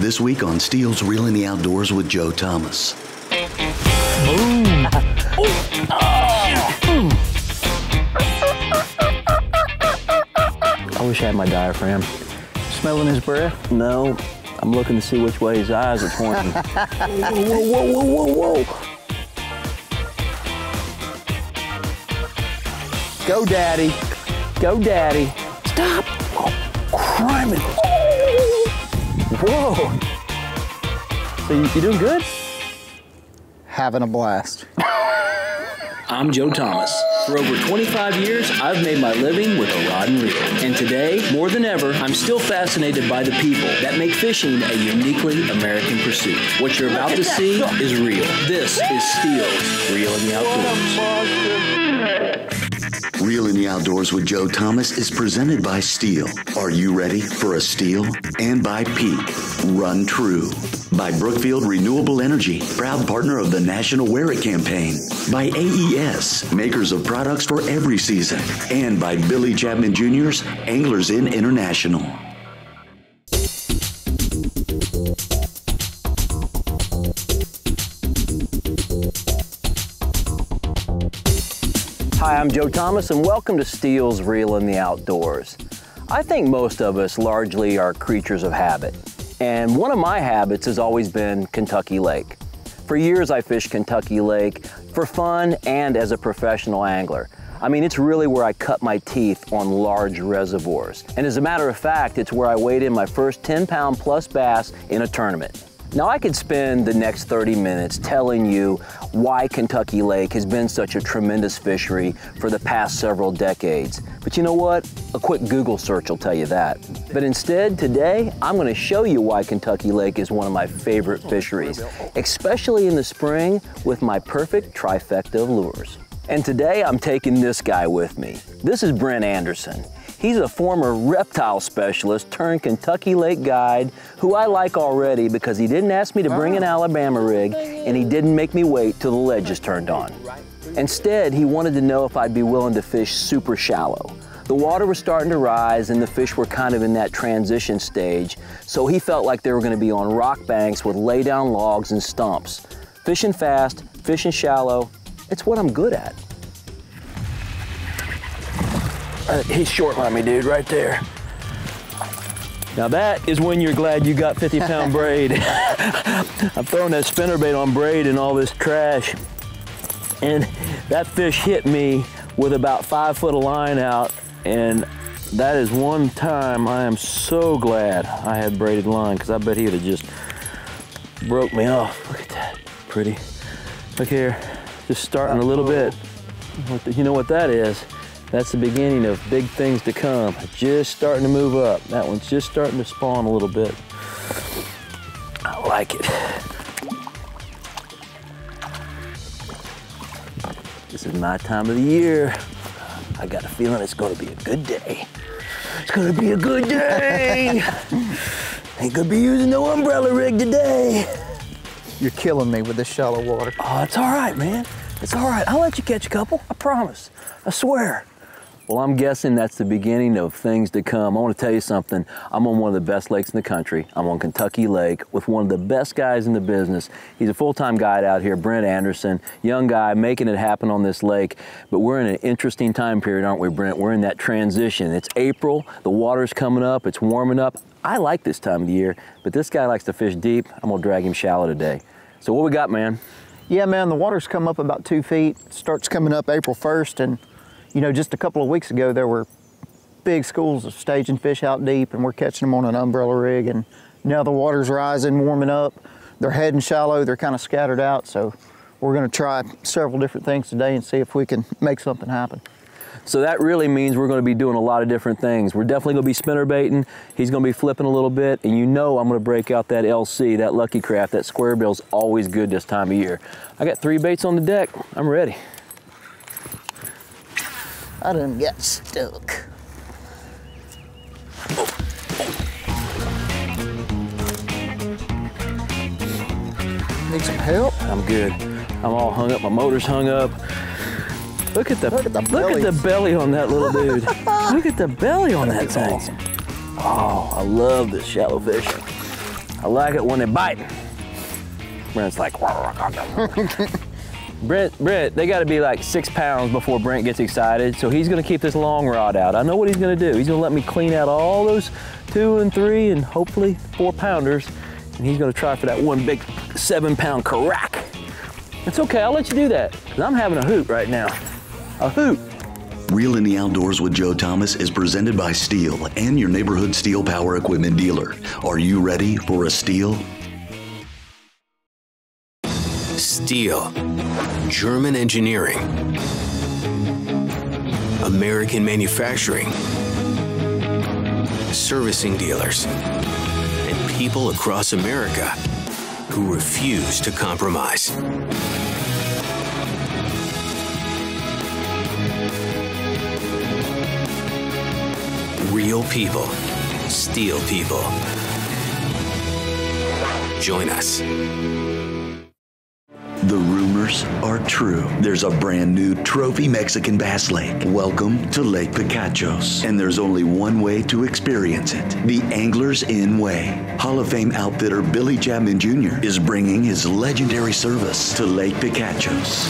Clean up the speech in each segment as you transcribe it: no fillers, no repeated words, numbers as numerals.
This week on Stihl's Reel in the Outdoors with Joe Thomas. Boom. I wish I had my diaphragm. Smelling his breath? No, I'm looking to see which way his eyes are pointing. Whoa, whoa, whoa, whoa, whoa. Go, Daddy. Go, Daddy. Stop. Oh, criminy. Whoa. So you doing good? Having a blast. I'm Joe Thomas. For over 25 years, I've made my living with a rod and reel. And today, more than ever, I'm still fascinated by the people that make fishing a uniquely American pursuit. What you're about to see is real. This is Stihl's Reel in the Outdoors. Reel in the Outdoors with Joe Thomas is presented by Stihl. Are you ready for a Stihl? And by Peak. Run True. By Brookfield Renewable Energy, proud partner of the National Wear It campaign. By AES, makers of products for every season. And by Billy Chapman Jr.'s Anglers Inn International. Hi, I'm Joe Thomas, and welcome to Stihl's Reel in the Outdoors. I think most of us largely are creatures of habit, and one of my habits has always been Kentucky Lake. For years, I fished Kentucky Lake for fun and as a professional angler. I mean, it's really where I cut my teeth on large reservoirs. And as a matter of fact, it's where I weighed in my first 10-pound plus bass in a tournament. Now, I could spend the next 30 minutes telling you why Kentucky Lake has been such a tremendous fishery for the past several decades. But you know what? A quick Google search will tell you that. But instead, today, I'm going to show you why Kentucky Lake is one of my favorite fisheries, especially in the spring with my perfect trifecta of lures. And today, I'm taking this guy with me. This is Brent Anderson. He's a former reptile specialist turned Kentucky Lake guide who I like already because he didn't ask me to bring an Alabama rig and he didn't make me wait till the ledge is turned on. Instead, he wanted to know if I'd be willing to fish super shallow. The water was starting to rise and the fish were kind of in that transition stage, so he felt like they were going to be on rock banks with lay down logs and stumps. Fishing fast, fishing shallow, it's what I'm good at. He's short on me, dude, right there. Now that is when you're glad you got 50-pound braid. I'm throwing that spinnerbait on braid and all this trash. And that fish hit me with about 5 foot of line out. And that is one time I am so glad I had braided line, because I bet he would have just broke me off. Look at that, pretty. Look here, just starting a little bit. You know what that is? That's the beginning of big things to come. Just starting to move up. That one's just starting to spawn a little bit. I like it. This is my time of the year. I got a feeling it's gonna be a good day. It's gonna be a good day. Ain't gonna be using no umbrella rig today. You're killing me with this shallow water. Oh, it's all right, man. It's all right. I'll let you catch a couple. I promise. I swear. Well, I'm guessing that's the beginning of things to come. I want to tell you something. I'm on one of the best lakes in the country. I'm on Kentucky Lake with one of the best guys in the business. He's a full-time guide out here, Brent Anderson, young guy making it happen on this lake. But we're in an interesting time period, aren't we, Brent? We're in that transition. It's April, the water's coming up, it's warming up. I like this time of the year, but this guy likes to fish deep. I'm gonna drag him shallow today. So what we got, man? Yeah, man, the water's come up about 2 feet. It starts coming up April 1st, and you know, just a couple of weeks ago, there were big schools of staging fish out deep, and we're catching them on an umbrella rig, and now the water's rising, warming up. They're heading shallow, they're kind of scattered out, so we're gonna try several different things today and see if we can make something happen. So that really means we're gonna be doing a lot of different things. We're definitely gonna be spinnerbaiting. He's gonna be flipping a little bit, and you know I'm gonna break out that LC, that Lucky Craft. That square bill's always good this time of year. I got 3 baits on the deck. I'm ready. I done got stuck. Need some help? I'm good. I'm all hung up. My motor's hung up. Look at the belly on that little dude. Look at the belly on that thing. Awesome. Oh, I love this shallow fish. I like it when they bite. Brent's like, Brent, they gotta be like 6 pounds before Brent gets excited, so he's gonna keep this long rod out. I know what he's gonna do. He's gonna let me clean out all those 2 and 3 and hopefully 4 pounders, and he's gonna try for that one big 7-pound carack. It's okay, I'll let you do that, because I'm having a hoot right now. A hoot. Reel in the Outdoors with Joe Thomas is presented by Stihl and your neighborhood Stihl power equipment dealer. Are you ready for a Stihl? Stihl, German engineering, American manufacturing, servicing dealers, and people across America who refuse to compromise. Real people, Stihl people. Join us. The rumors are true. There's a brand new trophy Mexican bass lake. Welcome to Lake Picachos. And there's only one way to experience it. The Anglers Inn Way. Hall of Fame outfitter Billy Chapman Jr. is bringing his legendary service to Lake Picachos.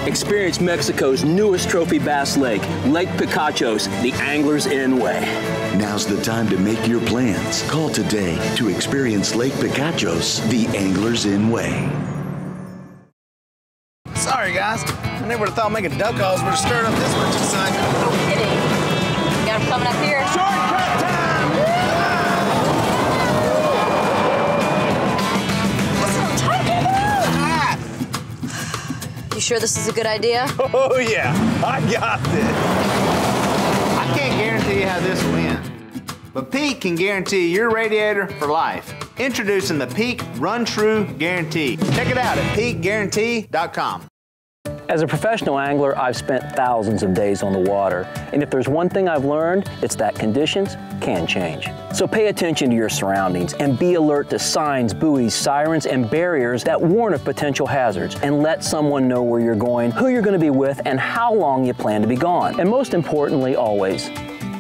Experience Mexico's newest trophy bass lake, Lake Picachos, the Anglers Inn Way. Now's the time to make your plans. Call today to experience Lake Picachos, the Anglers Inn Way. Sorry, guys. I never would have thought making duck calls would have stirred up this much excitement. No kidding. Got them coming up here. Shortcut time! That's what I'm talking about. You sure this is a good idea? Oh, yeah. I got this. I can't guarantee how this will end, but Peak can guarantee your radiator for life. Introducing the Peak Run True Guarantee. Check it out at peakguarantee.com. As a professional angler, I've spent thousands of days on the water, and if there's one thing I've learned, it's that conditions can change. So pay attention to your surroundings and be alert to signs, buoys, sirens, and barriers that warn of potential hazards, and let someone know where you're going, who you're going to be with, and how long you plan to be gone. And most importantly, always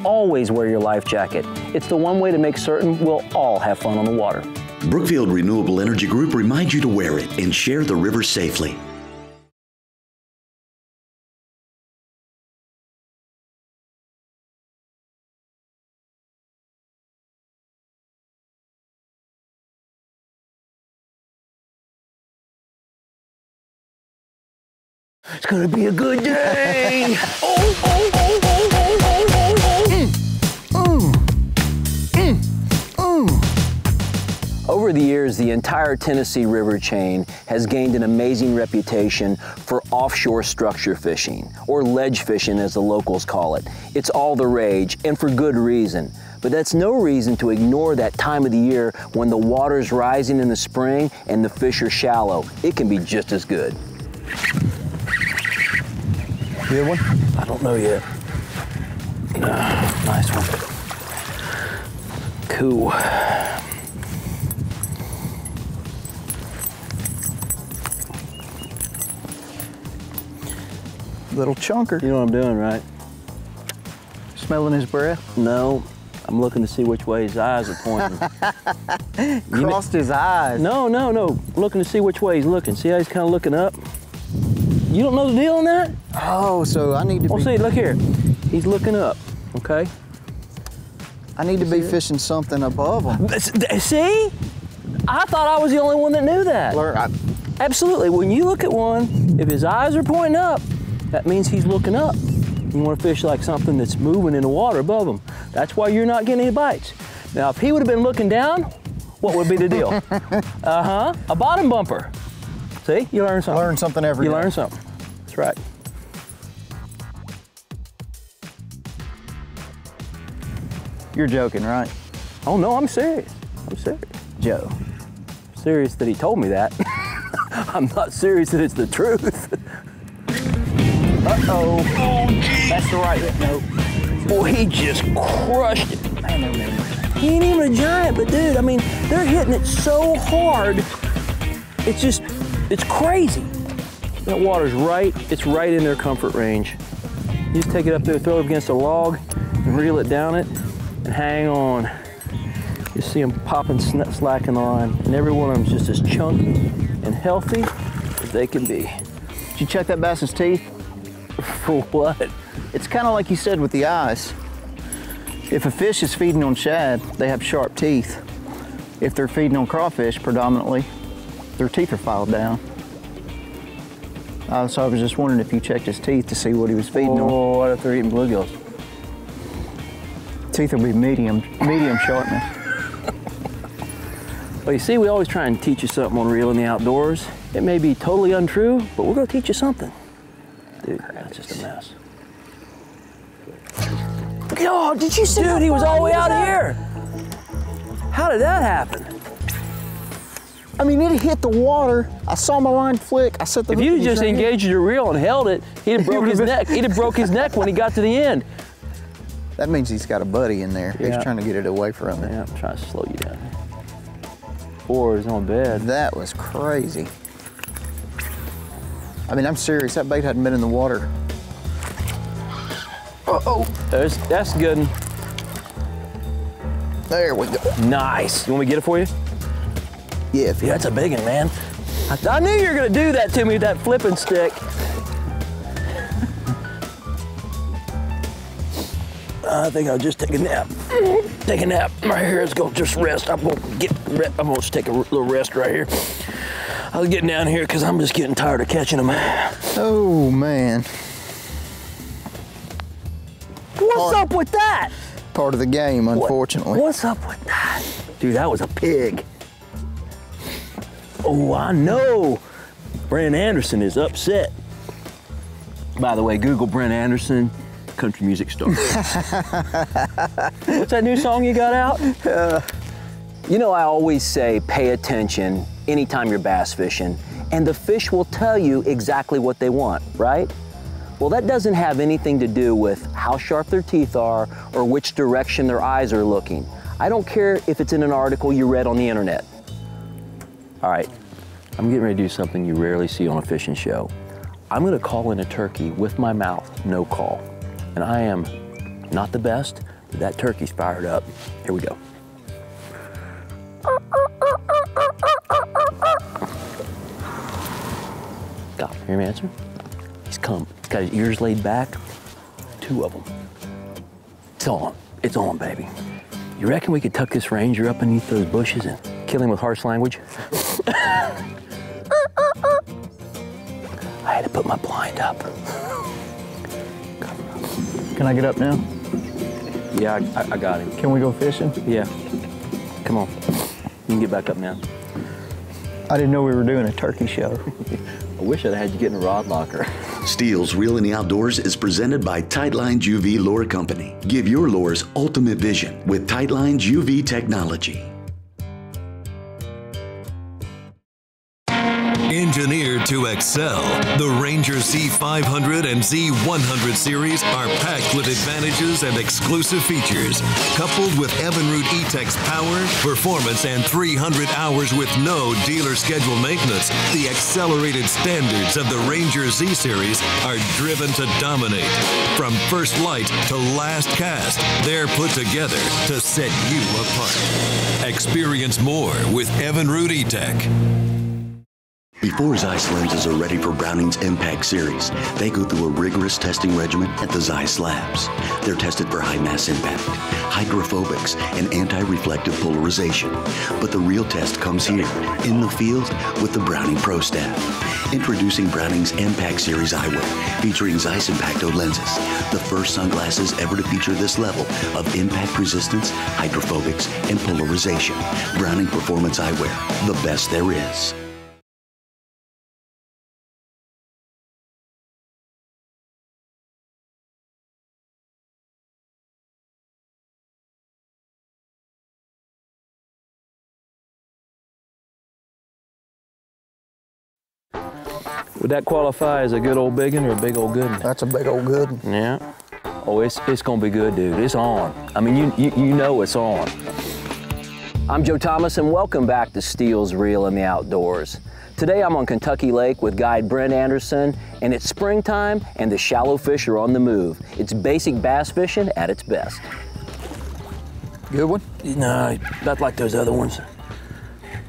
wear your life jacket. It's the one way to make certain we'll all have fun on the water. Brookfield Renewable Energy Group reminds you to wear it and share the river safely. It's gonna be a good day. Over the years, the entire Tennessee River chain has gained an amazing reputation for offshore structure fishing, or ledge fishing as the locals call it. It's all the rage, and for good reason. But that's no reason to ignore that time of the year when the water's rising in the spring and the fish are shallow. It can be just as good. Good one? I don't know yet. Nice one. Cool. Little chunker. You know what I'm doing, right? Smelling his breath. No, I'm looking to see which way his eyes are pointing. Crossed his eyes. No. Looking to see which way he's looking. See how he's kind of looking up? You don't know the deal on that? Oh, so I need to Well, see, look here. He's looking up, okay? I need to be fishing something above him. See? I thought I was the only one that knew that. Absolutely. When you look at one, if his eyes are pointing up, that means he's looking up. You want to fish like something that's moving in the water above him. That's why you're not getting any bites. Now, if he would have been looking down, what would be the deal? A bottom bumper. See, you learn something. Learn something every day. You learn something. That's right. You're joking, right? Oh no, I'm serious. I'm serious. Joe. I'm serious that he told me that. I'm not serious that it's the truth. Uh-oh. That's the right note. Boy, he just crushed it. He ain't even a giant, but dude, I mean, they're hitting it so hard. It's crazy. That water's it's right in their comfort range. You just take it up there, throw it against a log, and reel it down it, and hang on. You see them popping, slacking the line, and every one of them is just as chunky and healthy as they can be. Did you check that bass's teeth? For what? It's kind of like you said with the eyes. If a fish is feeding on shad, they have sharp teeth. If they're feeding on crawfish predominantly, their teeth are filed down. So I was just wondering if you checked his teeth to see what he was feeding on. Oh, what if they're eating bluegills? Teeth will be medium sharpness. Well, you see, we always try and teach you something on Reel in the Outdoors. It may be totally untrue, but we're gonna teach you something. Dude, that's just a mess. Oh, did you see? Dude, he was all the way out here. How did that happen? I mean, it hit the water. I saw my line flick. I set the If hook you'd in have just his hand. engaged your reel and held it, he'd have broke his neck. He'd have broke his neck when he got to the end. That means he's got a buddy in there. Yeah. He's trying to get it away from it. Yeah, I'm trying to slow you down. Or he's on bed. That was crazy. I mean, I'm serious. That bait hadn't been in the water. Uh-oh. That's a good one. There we go. Nice. You want me to get it for you? Yeah, Yeah, that's a big one, man. I knew you were gonna do that to me with that flipping stick. I think I'll just take a nap. Take a nap right here. Let's go just rest. I'm gonna just take a little rest right here. I was getting down here because I'm just getting tired of catching them. Oh, man. What's up with that? Part of the game, unfortunately. What's up with that? Dude, that was a pig. Oh, I know. Brent Anderson is upset. By the way, Google Brent Anderson, country music star. What's that new song you got out? You know, I always say pay attention anytime you're bass fishing, and the fish will tell you exactly what they want, right? Well, that doesn't have anything to do with how sharp their teeth are or which direction their eyes are looking. I don't care if it's in an article you read on the internet. All right, I'm getting ready to do something you rarely see on a fishing show. I'm gonna call in a turkey with my mouth, no call. And I am not the best, but that turkey's fired up. Here we go. Stop, hear me answer? He's come, he's got his ears laid back, 2 of them. It's on, baby. You reckon we could tuck this ranger up beneath those bushes and kill him with harsh language? I had to put my blind up. Can I get up now? Yeah, I got him. Can we go fishing? Yeah. Come on. You can get back up now. I didn't know we were doing a turkey show. I wish I'd had you get in a rod locker. Stihl's Reel in the Outdoors is presented by Tightlines UV Lure Company. Give your lures ultimate vision with Tightlines UV technology. Engineered to excel, the Ranger Z500 and Z100 series are packed with advantages and exclusive features. Coupled with Evinrude E-Tech's power, performance, and 300 hours with no dealer schedule maintenance, the accelerated standards of the Ranger Z series are driven to dominate. From first light to last cast, they're put together to set you apart. Experience more with Evinrude E-Tech. Before Zeiss lenses are ready for Browning's Impact series, they go through a rigorous testing regimen at the Zeiss labs. They're tested for high mass impact, hydrophobics, and anti-reflective polarization. But the real test comes here, in the field, with the Browning Pro staff. Introducing Browning's Impact series eyewear, featuring Zeiss Impacto lenses, the first sunglasses ever to feature this level of impact resistance, hydrophobics, and polarization. Browning Performance Eyewear, the best there is. Would that qualify as a good old big one or a big old good one? That's a big old good one. Yeah. Oh, it's gonna be good, dude. It's on. I mean, you know it's on. I'm Joe Thomas, and welcome back to Stihl's Reel in the Outdoors. Today I'm on Kentucky Lake with guide Brent Anderson, and it's springtime and the shallow fish are on the move. It's basic bass fishing at its best. Good one? No, not like those other ones.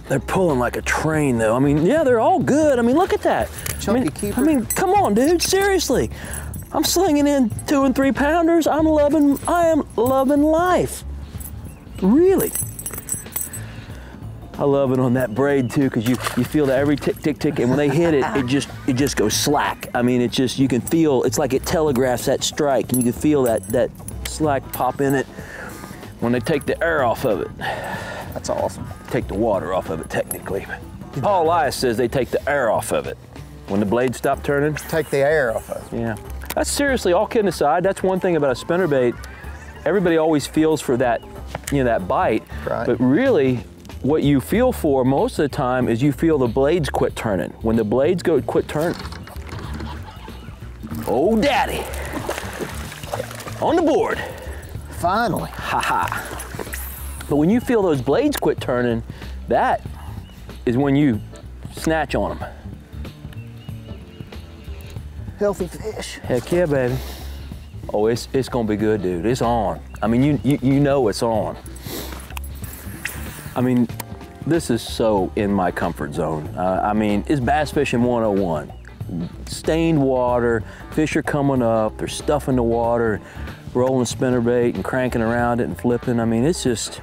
They're pulling like a train, though. I mean, yeah, they're all good. I mean, look at that. Chunky keeper. I mean, come on, dude. Seriously, I'm slinging in 2 and 3 pounders. I am loving life. Really. I love it on that braid too, because you feel that every tick, tick, tick, and when they hit it, it just goes slack. I mean, you can feel, it's like it telegraphs that strike, and you can feel that slack pop in it when they take the air off of it. That's awesome. Take the water off of it, technically. Paul Elias says they take the air off of it. When the blades stop turning. Take the air off of it. Yeah. That's seriously, all kidding aside, that's one thing about a spinnerbait. Everybody always feels for that, that bite. Right. But really, what you feel for most of the time is you feel the blades quit turning. When the blades quit turning. Oh, daddy. On the board. Finally. Ha ha. But when you feel those blades quit turning, that is when you snatch on them. Healthy fish. Heck yeah, baby. Oh, it's gonna be good, dude. It's on. I mean, you know it's on. I mean, this is so in my comfort zone. I mean, it's bass fishing 101. Stained water, fish are coming up, there's stuff in the water, rolling spinnerbait and cranking around it and flipping. I mean, it's just,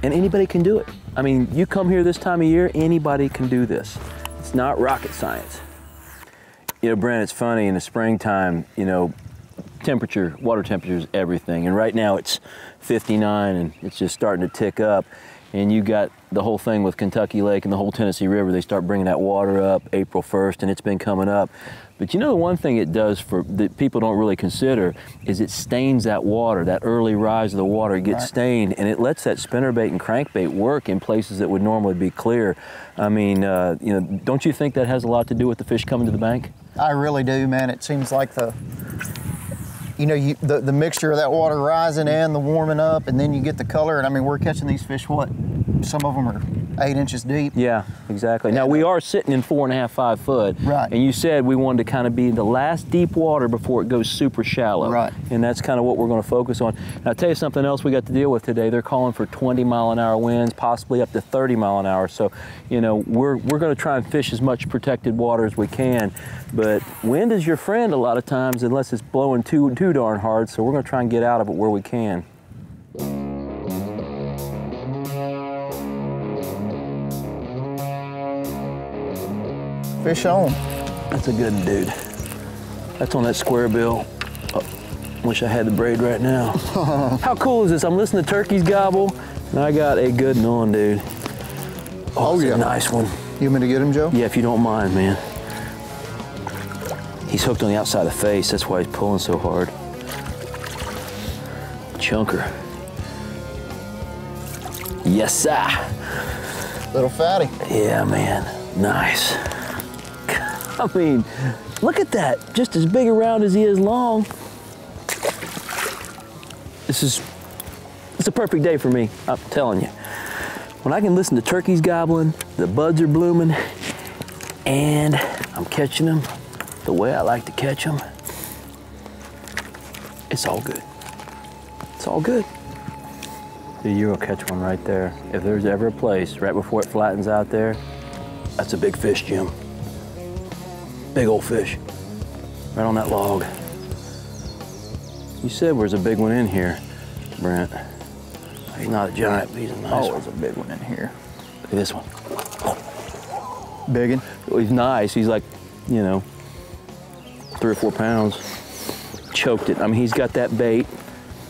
and anybody can do it. I mean, you come here this time of year, anybody can do this. It's not rocket science. Brent, it's funny, in the springtime, water temperature is everything. And right now it's 59 and it's just starting to tick up. And you got the whole thing with Kentucky Lake and the whole Tennessee River. They start bringing that water up April 1st, and it's been coming up. But the one thing it does that people don't really consider is it stains that water, that early rise of the water. It gets stained, and it lets that spinnerbait and crankbait work in places that would normally be clear. I mean, don't you think that has a lot to do with the fish coming to the bank? I really do, man. It seems like the mixture of that water rising and the warming up, and then you get the color. And I mean, we're catching these fish, what? Some of them are 8 inches deep. Yeah, exactly. Now, we are sitting in 4.5, 5 foot. Right. And you said we wanted to kind of be in the last deep water before it goes super shallow. Right. And that's kind of what we're going to focus on. And I'll tell you something else we got to deal with today. They're calling for 20-mile-an-hour winds, possibly up to 30 mile an hour. So, we're going to try and fish as much protected water as we can. But wind is your friend a lot of times, unless it's blowing too darn hard. So we're going to try and get out of it where we can. Fish on. That's a good one, dude. That's on that square bill. Oh, wish I had the braid right now. How cool is this? I'm listening to turkeys gobble, and I got a good one on, dude. Oh yeah. A nice one. You want me to get him, Joe? Yeah, if you don't mind, man. He's hooked on the outside of the face. That's why he's pulling so hard. Chunker. Yes, sir. Little fatty. Yeah, man. Nice. I mean, look at that. Just as big around as he is long. It's a perfect day for me, I'm telling you. When I can listen to turkeys gobbling, the buds are blooming, and I'm catching them the way I like to catch them, it's all good. It's all good. Dude, you're gonna catch one right there. If there's ever a place right before it flattens out there, that's a big fish, Jim. Big old fish. Right on that log. You said there's a big one in here, Brent. He's not a giant, but he's a nice one. Oh, there's a big one in here. Look at this one. Big one? Well, he's nice. He's like, 3 or 4 pounds. Choked it. I mean, he's got that bait.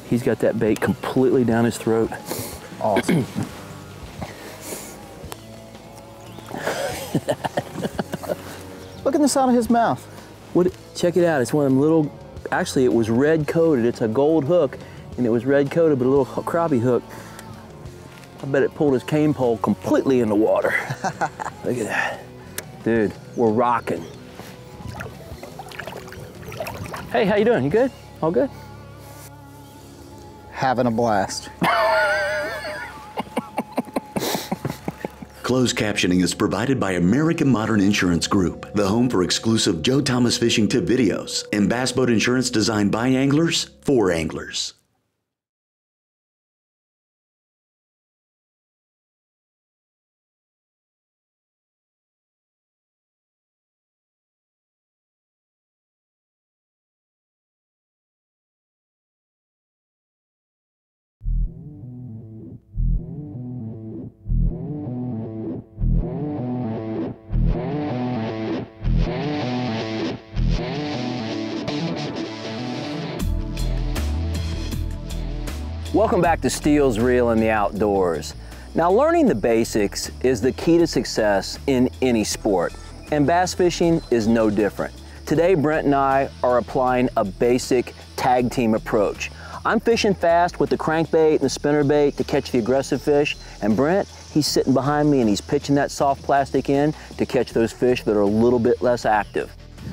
He's got that bait completely down his throat. Awesome. Look at the side of his mouth. Check it out. It's one of them little, actually it was red coated. It's a gold hook and it was red coated, but a little crappie hook. I bet it pulled his cane pole completely in the water. Look at that. Dude, we're rocking. Hey, how you doing? You good? All good? Having a blast. Closed captioning is provided by American Modern Insurance Group, the home for exclusive Joe Thomas fishing tip videos and bass boat insurance designed by anglers for anglers. Welcome back to Stihl's Reel in the Outdoors. Now, learning the basics is the key to success in any sport, and bass fishing is no different. Today, Brent and I are applying a basic tag team approach. I'm fishing fast with the crankbait and the spinnerbait to catch the aggressive fish, and Brent, he's sitting behind me and he's pitching that soft plastic in to catch those fish that are a little bit less active.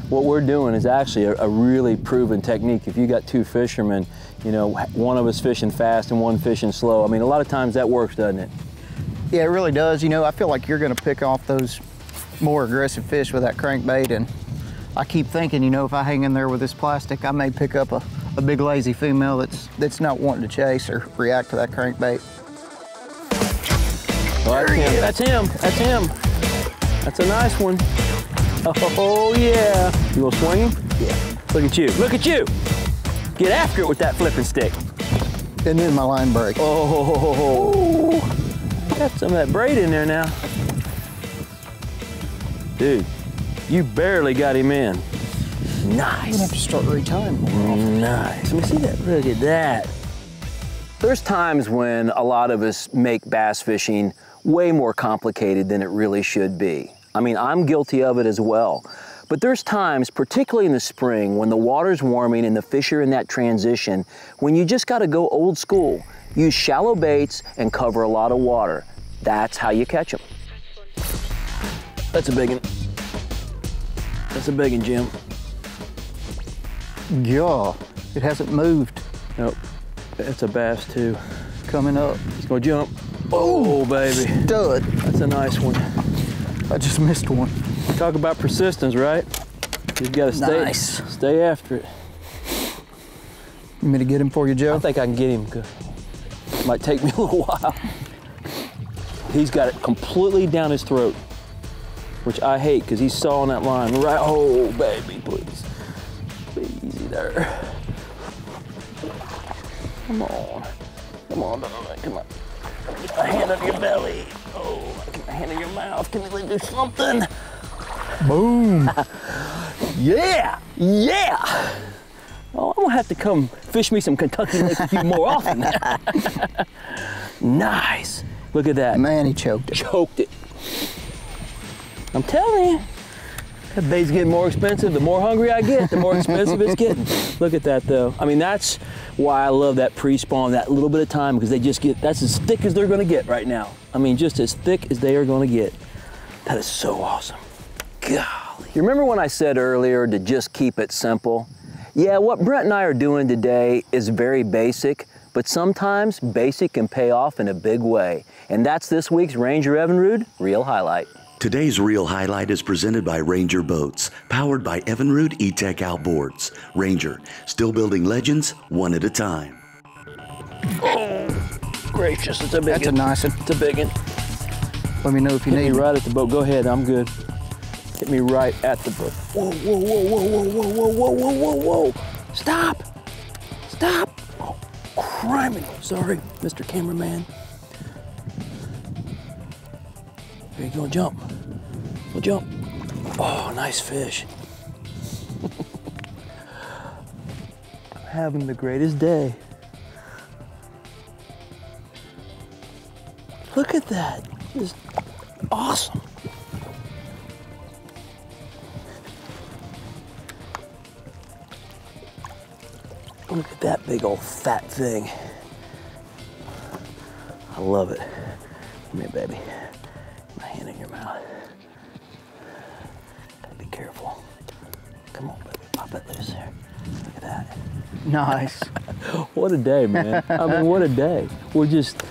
What we're doing is actually a really proven technique. If you got two fishermen, you know, one of us fishing fast and one fishing slow, I mean, a lot of times that works, doesn't it? Yeah, it really does. You know, I feel like you're gonna pick off those more aggressive fish with that crankbait, and I keep thinking, you know, if I hang in there with this plastic, I may pick up a big lazy female that's not wanting to chase or react to that crankbait. Well, that's him, that's him. That's a nice one. Oh yeah. You gonna swing him? Yeah. Look at you, look at you. Get after it with that flipping stick. And then my line break. Oh, got some of that braid in there now. Dude, you barely got him in. Nice. I'm gonna have to start retying more often. Nice. Let me see that. Look at that. There's times when a lot of us make bass fishing way more complicated than it really should be. I mean, I'm guilty of it as well. But there's times, particularly in the spring, when the water's warming and the fish are in that transition, when you just gotta go old school. Use shallow baits and cover a lot of water. That's how you catch them. That's a big one. That's a big one, Jim. Yeah, it hasn't moved. Nope, it's a bass too. Coming up. He's gonna jump. Oh, baby. Stud. That's a nice one. I just missed one. Talk about persistence, right? You've got to stay after it. You want me to get him for you, Joe? I think I can get him. It might take me a little while. He's got it completely down his throat, which I hate because he's sawing that line right. Oh, baby, please. Be easy there. Come on. Come on, darling. Come on. Get my hand on your belly. Oh, get my hand in your mouth. Can we do something? Boom. Yeah, yeah. Oh, I'm gonna have to come fish me some Kentucky Lake with you more often. Nice. Look at that. Man, he choked it. Choked it. I'm telling you, that bait's getting more expensive. The more hungry I get, the more expensive it's getting. Look at that though. I mean, that's why I love that pre-spawn, that little bit of time, because they just get, that's as thick as they're gonna get right now. I mean, just as thick as they are gonna get. That is so awesome. Golly. You remember when I said earlier to just keep it simple? Yeah, what Brent and I are doing today is very basic, but sometimes basic can pay off in a big way. And that's this week's Ranger Evinrude Reel Highlight. Today's Reel Highlight is presented by Ranger Boats, powered by Evinrude E-Tech Outboards. Ranger, still building legends one at a time. Oh, gracious, it's a big one. That's a nice one. It's a big one. Let me know if you Hit need me it. right at the boat. Go ahead, I'm good. Hit me right at the boat. Whoa, whoa, whoa, whoa, whoa, whoa, whoa, whoa, whoa, whoa, whoa. Stop. Stop. Oh, criminy. Sorry, Mr. Cameraman. There you go, jump. Go jump. Oh, nice fish. I'm having the greatest day. Look at that. Just awesome. Look at that big old fat thing. I love it. Come here, baby. My hand in your mouth. Gotta be careful. Come on, baby. Pop it loose there. Look at that. Nice. What a day, man. I mean, what a day. We're just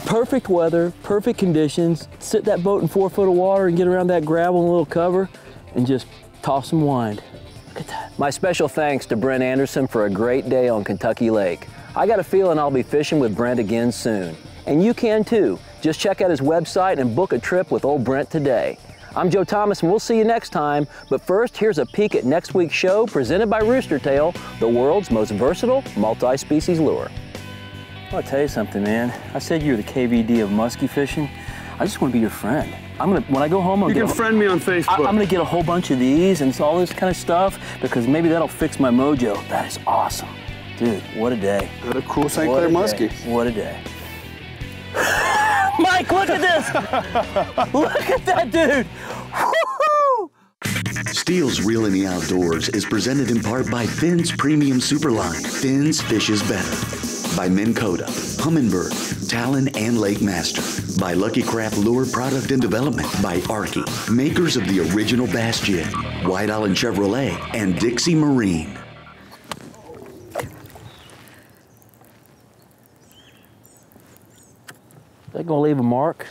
perfect weather, perfect conditions. Sit that boat in 4 foot of water and get around that gravel and a little cover and just toss and wind. Look at that. My special thanks to Brent Anderson for a great day on Kentucky Lake. I got a feeling I'll be fishing with Brent again soon. And you can too. Just check out his website and book a trip with old Brent today. I'm Joe Thomas and we'll see you next time. But first, here's a peek at next week's show presented by Rooster Tail, the world's most versatile multi-species lure. I want to tell you something, man. I said you're the KVD of muskie fishing. I just want to be your friend. When I go home, you can friend me on Facebook. I'm gonna get a whole bunch of these and all this kind of stuff because maybe that'll fix my mojo. That is awesome. Dude, what a day. What a cool St. Clair muskie. What a day. Mike, look at this! Look at that dude! Woo-hoo! Stihl's Reel in the Outdoors is presented in part by Finn's Premium Superline. Finn's fishes better. By Minn Kota, Humminbird, Talon, and Lake Master. By Lucky Craft Lure Product and Development. By Arky, makers of the original Bass Jig, White Island Chevrolet, and Dixie Marine. They're gonna leave a mark.